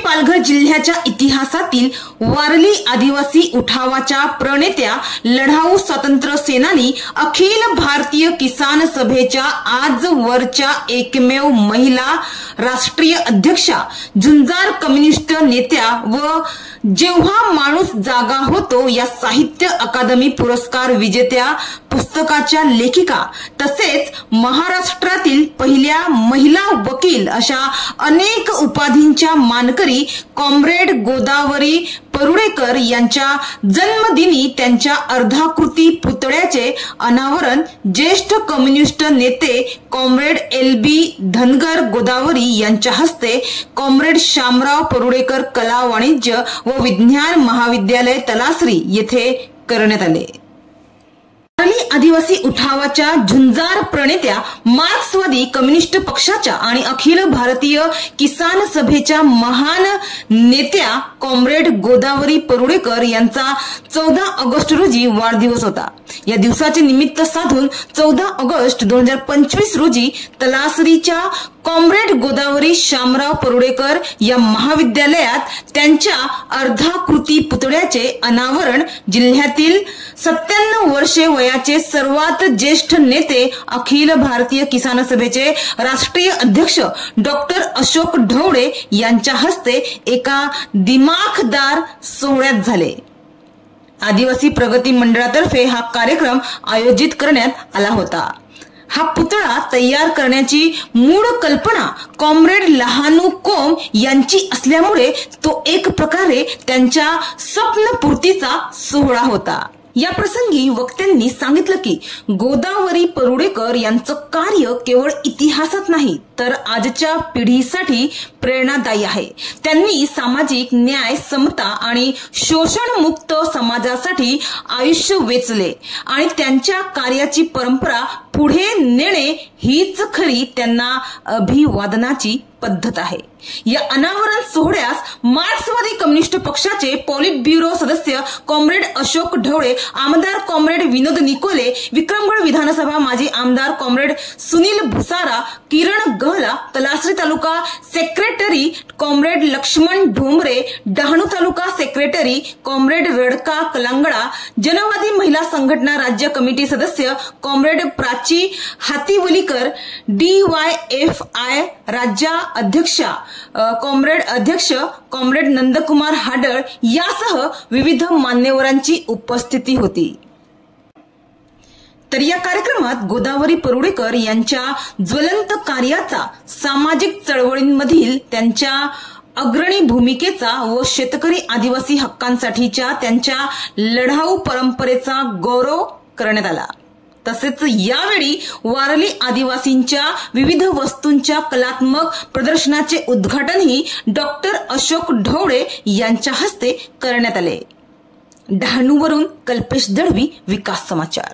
पालघर जिल्ह्याच्या इतिहासातील वारली आदिवासी उठावाच्या प्रणेत्या, लढाऊ स्वातंत्र्य सेनानी, अखिल भारतीय किसान सभेच्या आजवरच्या एकमेव महिला राष्ट्रीय अध्यक्षा, झुंजार कम्युनिस्ट नेत्या व जेव्हा माणूस जागा होतो या साहित्य अकादमी पुरस्कार विजेत्या पुस्तकाच्या लेखिका, तसेच महाराष्ट्रातील पहिल्या महिला वकील अशा अनेक उपाधींच्या मानकरी कॉम्रेड गोदावरी परुळेकर यांच्या जन्मदिनी त्यांच्या अर्धाकृती पुतळ्याचे अनावरण ज्येष्ठ कम्युनिस्ट नेते कॉम्रेड LB धनगर गोदावरी यांच्या हस्ते कॉम्रेड शामराव परुळेकर कला वाणिज्य व विज्ञान महाविद्यालय तलासरी येथे करण्यात आले। वारली आदिवासी उठावाच्या झुंजार प्रणेत्या, मार्क्सवादी कम्युनिस्ट पक्षाच्या आणि अखिल भारतीय किसान सभेच्या महान नेत्या कॉम्रेड गोदावरी परुळेकर यांचा 14 ऑगस्ट रोजी वाढदिवस होता। या दिवसाचे निमित्त साधून 14 ऑगस्ट 2025 रोजी तलासरीच्या कॉम्रेड गोदावरी शामराव परुळेकर या महाविद्यालयात त्यांच्या अर्धाकृती पुतळ्याचे अनावरण जिल्ह्यातील 97 वर्षे वयाचे सर्वात ज्येष्ठ नेते, अखिल भारतीय किसान सभेचे राष्ट्रीय अध्यक्ष डॉक्टर अशोक ढवळे यांच्या हस्ते एका दिमाखदार सोहळ्यात झाले। आदिवासी प्रगती मंडळातर्फे हा कार्यक्रम आयोजित करण्यात आला होता। हा पुतळा तयार करण्याची मूळ कल्पना कॉम्रेड लहानू कोम यांची असल्यामुळे तो एक प्रकारे त्यांच्या स्वप्नपूर्तीचा सोहळा होता। या प्रसंगी वक्त्यांनी सांगितलं की गोदावरी परुळेकर यांचं कार्य केवळ इतिहासात नाही तर आजच्या पिढीसाठी प्रेरणादायी आहे। त्यांनी सामाजिक न्याय, समता आणि शोषणमुक्त समाजासाठी आयुष्य वेचले आणि त्यांच्या कार्याची परंपरा पुढे नेणे हीच खरी त्यांना अभिवादनाची पद्धत आहे। या अनावरण सोहळ्यास मार्क्सवादी कम्युनिस्ट पक्षाचे पॉलिट ब्युरो सदस्य कॉम्रेड अशोक ढवळे, आमदार कॉम्रेड विनोद निकोले, विक्रमगड विधानसभा माजी आमदार कॉम्रेड सुनील भुसारा, किरण गहला, तलासरी तालुका सेक्रेटरी कॉम्रेड लक्ष्मण ढोंबरे, डहाणू तालुका सेक्रेटरी कॉम्रेड रडका कलांगडा, जनवादी महिला संघटना राज्य कमिटी सदस्य कॉम्रेड प्राची हातीवलीकर, DYFI राज्य अध्यक्षा कॉम्रेड नंदकुमार हाडळ यासह विविध मान्यवरांची उपस्थिती होती। तर या कार्यक्रमात गोदावरी परुळेकर यांच्या ज्वलंत कार्याचा, सामाजिक चळवळींमधील त्यांच्या अग्रणी भूमिकेचा व शेतकरी आदिवासी हक्कांसाठीच्या त्यांच्या लढाऊ परंपरेचा गौरव करण्यात आला। तसेच यावेळी वारली आदिवासींच्या विविध वस्तूंच्या कलात्मक प्रदर्शनाचे उद्घाटनही डॉक्टर अशोक ढवळे यांच्या हस्ते करण्यात आले। डहाणूवरून कल्पेश दळवी, विकास समाचार।